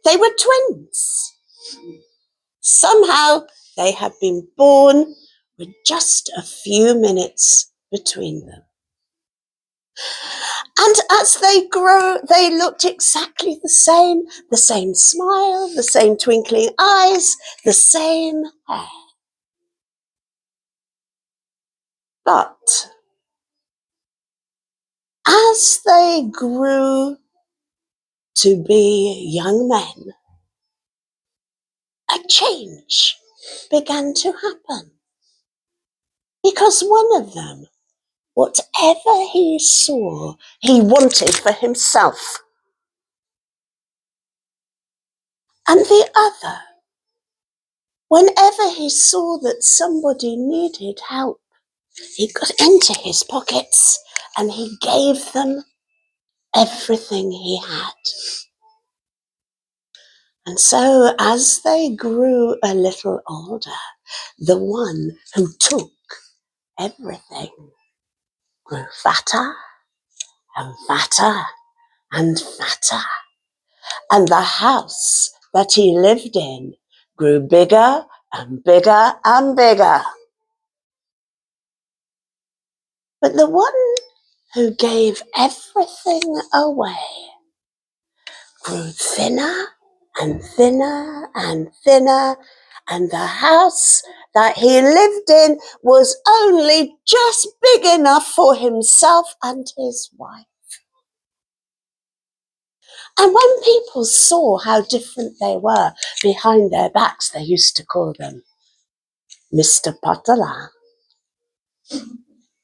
They were twins. Somehow they had been born with just a few minutes between them. And as they grew, they looked exactly the same smile, the same twinkling eyes, the same hair. But as they grew to be young men, a change began to happen. Because one of them, whatever he saw, he wanted for himself. And the other, whenever he saw that somebody needed help, he got into his pockets and he gave them everything he had. And so as they grew a little older, the one who took everything grew fatter and fatter and fatter. And the house that he lived in grew bigger and bigger and bigger. But the one who gave everything away grew thinner and thinner and thinner, and the house that he lived in was only just big enough for himself and his wife. And when people saw how different they were behind their backs, they used to call them Mr. Patala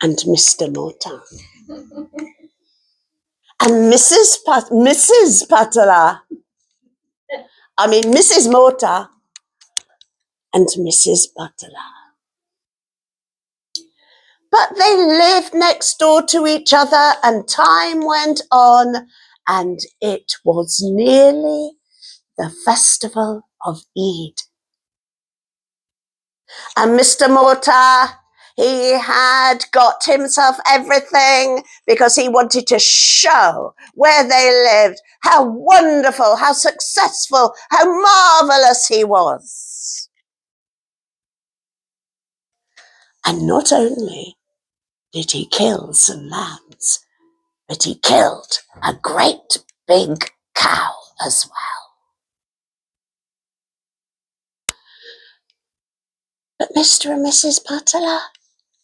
and Mr. Mota. And Mrs. Patala, Mrs. Mota and Mrs. Patala. But they lived next door to each other, and time went on, and it was nearly the festival of Eid. And Mr. Mota, he had got himself everything because he wanted to show where they lived, how wonderful, how successful, how marvelous he was. And not only did he kill some lambs, but he killed a great big cow as well. But Mr. and Mrs. Patala,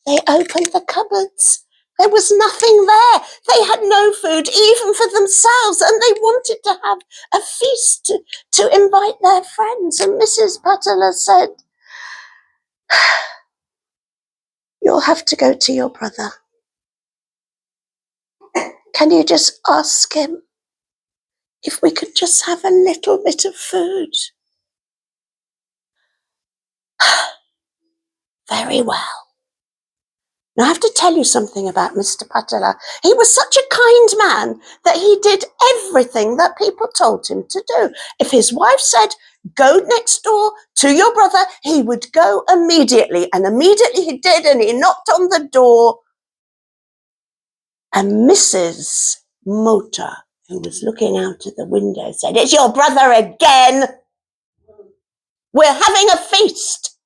they opened the cupboards. There was nothing there. They had no food even for themselves, and they wanted to have a feast to invite their friends. And Mrs. Patala said, "You'll have to go to your brother. Can you just ask him if we could just have a little bit of food?" Very well. Now, I have to tell you something about Mr. Patala. He was such a kind man that he did everything that people told him to do. If his wife said, "Go next door to your brother," he would go immediately. And immediately he did, and he knocked on the door. And Mrs. Mota, who was looking out of the window, said, "It's your brother again. We're having a feast.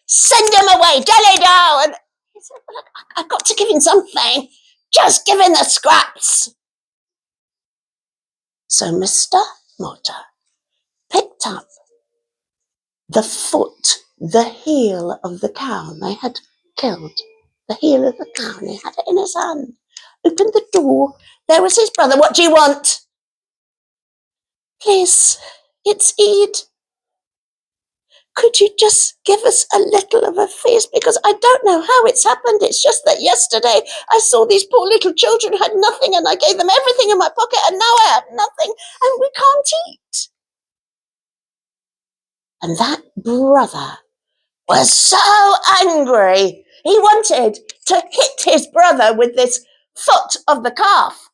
Send him away, jelly dough." And he said, "Well, I've got to give him something. Just give him the scraps." So Mr. Mota picked up the foot, the heel of the cow they had killed. The heel of the cow, and he had it in his hand. Opened the door. There was his brother. "What do you want?" "Please, it's Eid. Could you just give us a little of a feast? Because I don't know how it's happened. It's just that yesterday I saw these poor little children who had nothing, and I gave them everything in my pocket, and now I have nothing, and we can't eat." And that brother was so angry. He wanted to hit his brother with this foot of the calf.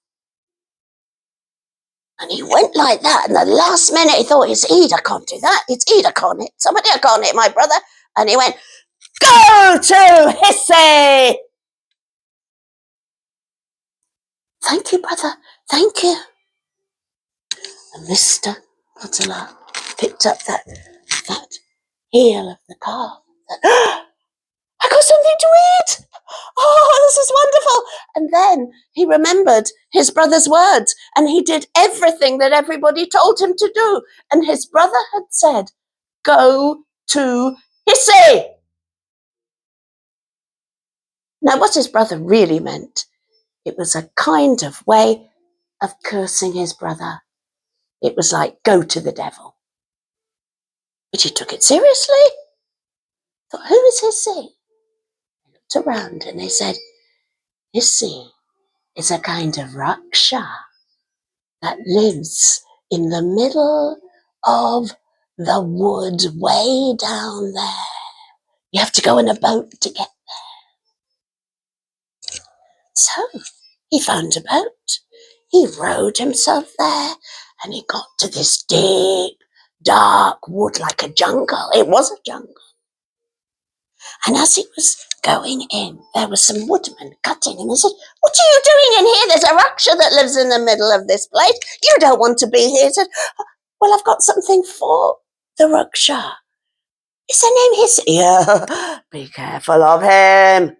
And he went like that, and the last minute he thought, "It's Eid, I can't do that. It's Eid, I can't hit somebody, I can't hit my brother." And he went, "Go to Hissy!" "Thank you, brother, thank you." And Mr. Butler picked up that heel of the calf. I got something to eat! Oh, this is wonderful! And then he remembered his brother's words, and he did everything that everybody told him to do. And his brother had said, go to Hissy. Now, what his brother really meant, it was a kind of way of cursing his brother. It was like, go to the devil. But he took it seriously. Thought, who is Hissy? He looked around and he said, Hissy is a kind of raksha that lives in the middle of the woods way down there. You have to go in a boat to get there. So he found a boat. He rowed himself there and he got to this deep, dark wood like a jungle. It was a jungle. And as he was going in, there were some woodmen cutting, and they said, what are you doing in here? There's a Raksha that lives in the middle of this place. You don't want to be here. He said, well, I've got something for the Raksha. Is her name Hissy? Yeah, be careful of him.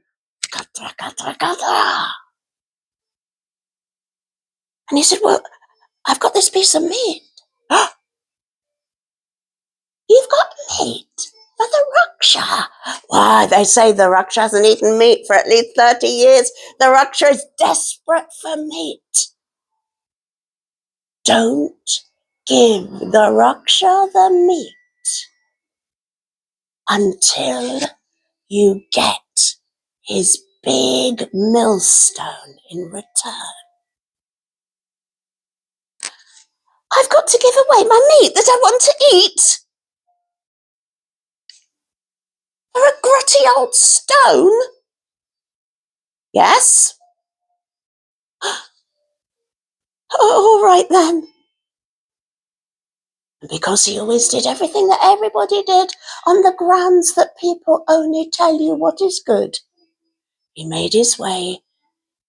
Katra, katra, katra. And he said, well, I've got this piece of meat. You've got meat for the Raksha? Why, they say the Raksha hasn't eaten meat for at least 30 years. The Raksha is desperate for meat. Don't give the Raksha the meat until you get his big millstone in return. I've got to give away my meat that I want to eat for a grotty old stone? Yes? Oh, all right then. And because he always did everything that everybody did on the grounds that people only tell you what is good, he made his way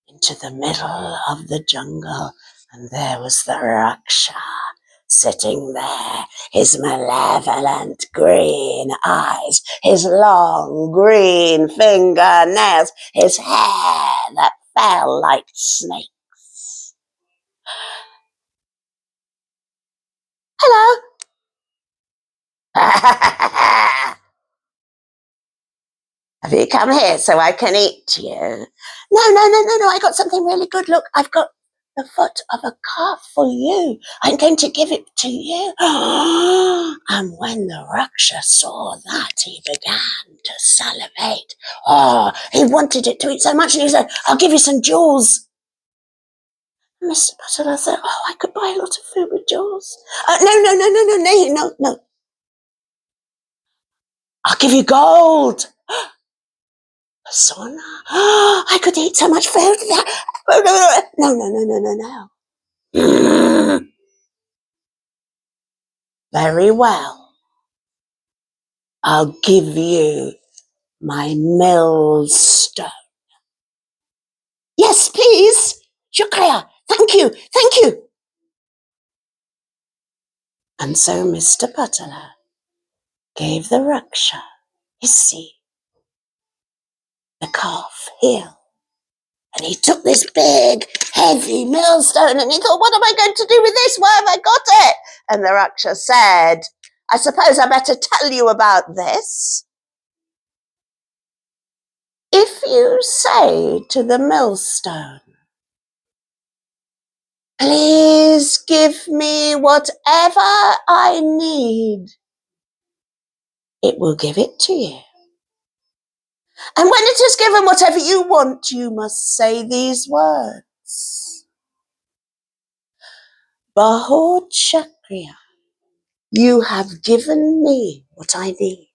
into the middle of the jungle, and there was the Raksha sitting there, his malevolent green eyes, his long green fingernails, his hair that fell like snakes. Hello. Have you come here so I can eat you? No, I got something really good. Look, I've got the foot of a calf for you. I'm going to give it to you. And when the Raksha saw that, he began to salivate. Oh, he wanted it to eat so much, and he said, I'll give you some jewels. Mr. Butler said, oh, I could buy a lot of food with jewels. No. I'll give you gold. Persona. Oh, I could eat so much food. No. Very well. I'll give you my millstone. Yes, please. Shukriya. Thank you. And so Mr. Butler gave the Raksha Hissy the calf heel. And he took this big, heavy millstone and he thought, what am I going to do with this? Why have I got it? And the Raksha said, I suppose I better tell you about this. If you say to the millstone, please give me whatever I need, it will give it to you. And when it has given whatever you want, you must say these words. Bahut Shukriya, you have given me what I need.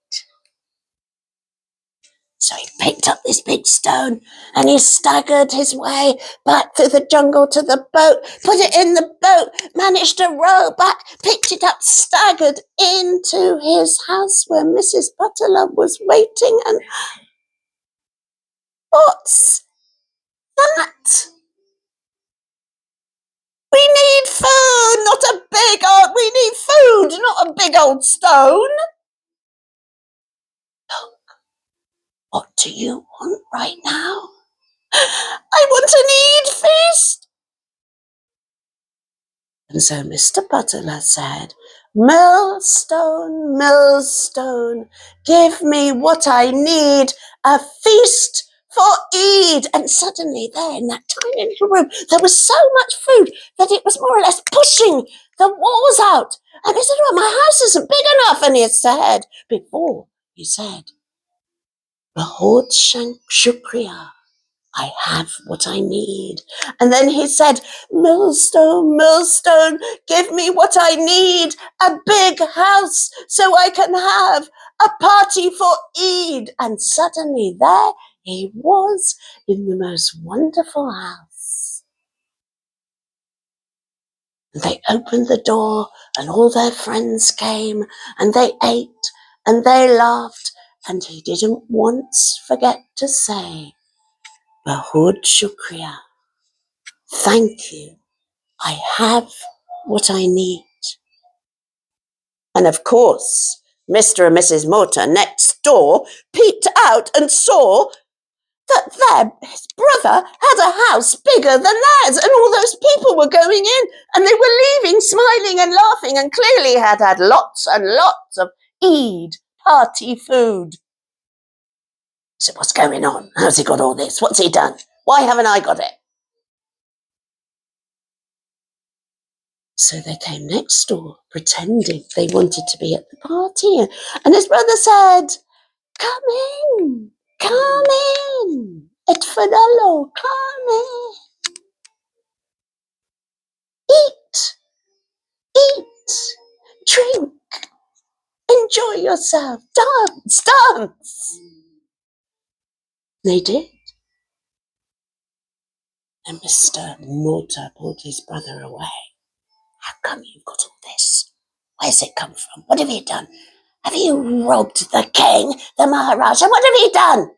So he picked up this big stone and he staggered his way back through the jungle to the boat, put it in the boat, managed to row back, picked it up, staggered into his house where Mrs. Butler was waiting. And what's that? We need food, not a big old, we need food, not a big old stone. Look, what do you want right now? I want an Eid feast. And so Mr. Butler said, Millstone, millstone, give me what I need, a feast for Eid. And suddenly there in that tiny little room, there was so much food that it was more or less pushing the walls out. And he said, well, my house isn't big enough. And he said, Bahut Shukriya. I have what I need. And then he said, millstone, millstone, give me what I need, a big house so I can have a party for Eid. And suddenly there he was in the most wonderful house. And they opened the door and all their friends came and they ate and they laughed. And he didn't once forget to say, Bahud Shukriya. Thank you. I have what I need. And of course, Mr. and Mrs. Mortar next door peeped out and saw that his brother had a house bigger than theirs, and all those people were going in, and they were leaving smiling and laughing, and clearly had lots and lots of Eid party food. So what's going on? How's he got all this? What's he done? Why haven't I got it? So they came next door, pretending they wanted to be at the party. And his brother said, come in, come in. Etfadalo, come in. Eat, eat, drink, enjoy yourself, dance, dance. They did. And Mr. Mortar pulled his brother away. How come you've got all this? Where's it come from? What have you done? Have you robbed the king, the Maharaja? What have you done?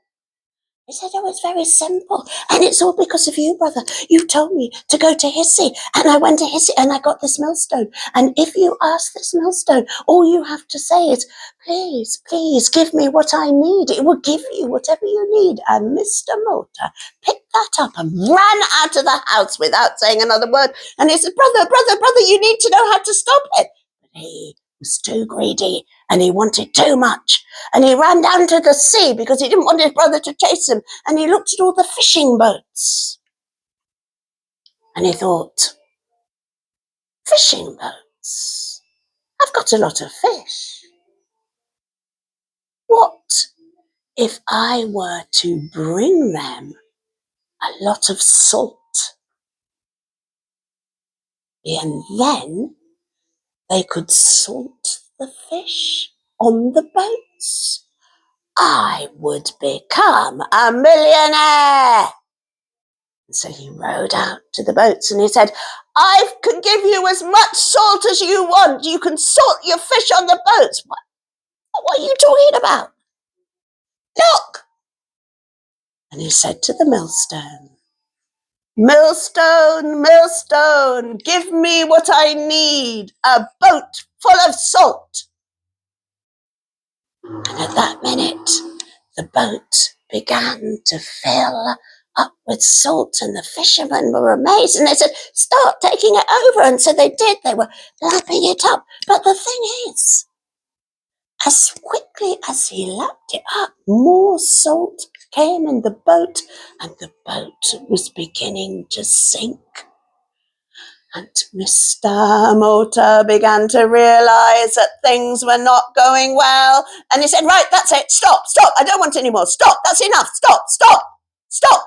He said, oh, it's very simple. And it's all because of you, brother. You told me to go to Hissy. And I went to Hissy and I got this millstone. And if you ask this millstone, all you have to say is, please, please give me what I need. It will give you whatever you need. And Mr. Mortar picked that up and ran out of the house without saying another word. And he said, brother, brother, brother, you need to know how to stop it. But he was too greedy and he wanted too much. And he ran down to the sea because he didn't want his brother to chase him. And he looked at all the fishing boats. And he thought, fishing boats? I've got a lot of fish. What if I were to bring them a lot of salt? And then they could salt the fish on the boats. I would become a millionaire. And so he rowed out to the boats and he said, I can give you as much salt as you want. You can salt your fish on the boats. What are you talking about? Look. And he said to the millstone, millstone, millstone, give me what I need, a boat full of salt. And at that minute, the boat began to fill up with salt, and the fishermen were amazed, and they said, start taking it over. And so they did. They were lapping it up. But the thing is, as quickly as he lapped it up, more salt came in the boat, and the boat was beginning to sink. And Mr. Mortar began to realize that things were not going well. And he said, right, that's it. Stop, stop. I don't want any more. Stop. That's enough. Stop, stop, stop.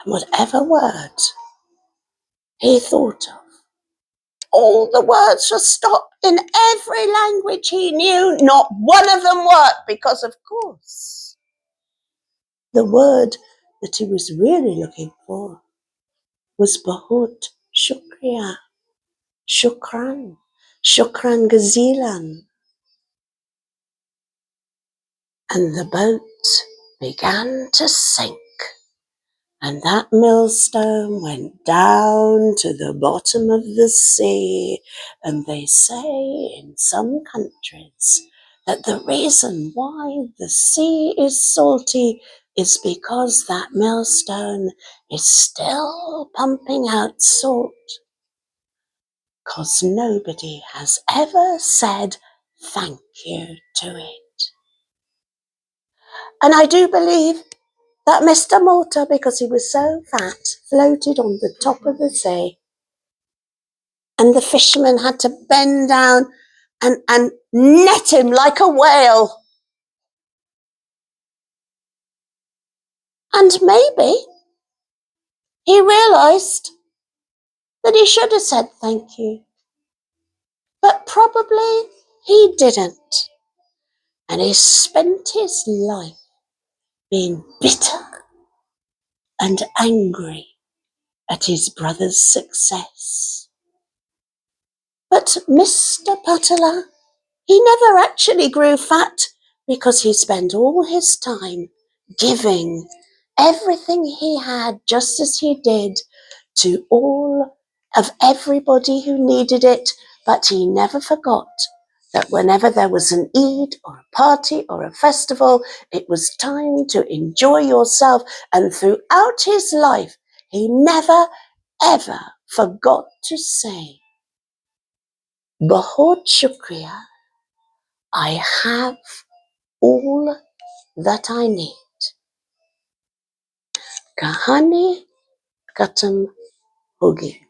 And whatever word he thought of, all the words for stop in every language he knew, not one of them worked because, of course, the word that he was really looking for was Bahut Shukriya. Shukran. Shukran Gazilan. And the boat began to sink And that millstone went down to the bottom of the sea. And they say in some countries that the reason why the sea is salty is because that millstone is still pumping out salt. Because nobody has ever said thank you to it. And I do believe that Mr. Malta, because he was so fat, floated on the top of the sea. And the fisherman had to bend down and net him like a whale. And maybe he realised that he should have said thank you. But probably he didn't. And he spent his life being bitter and angry at his brother's success. But Mr. Butler, he never actually grew fat because he spent all his time giving everything he had, just as he did, to all of everybody who needed it. But he never forgot that whenever there was an Eid or a party or a festival, it was time to enjoy yourself. And throughout his life, he never, ever forgot to say, Bahut Shukriya, I have all that I need. Kahani Khatam Hogi.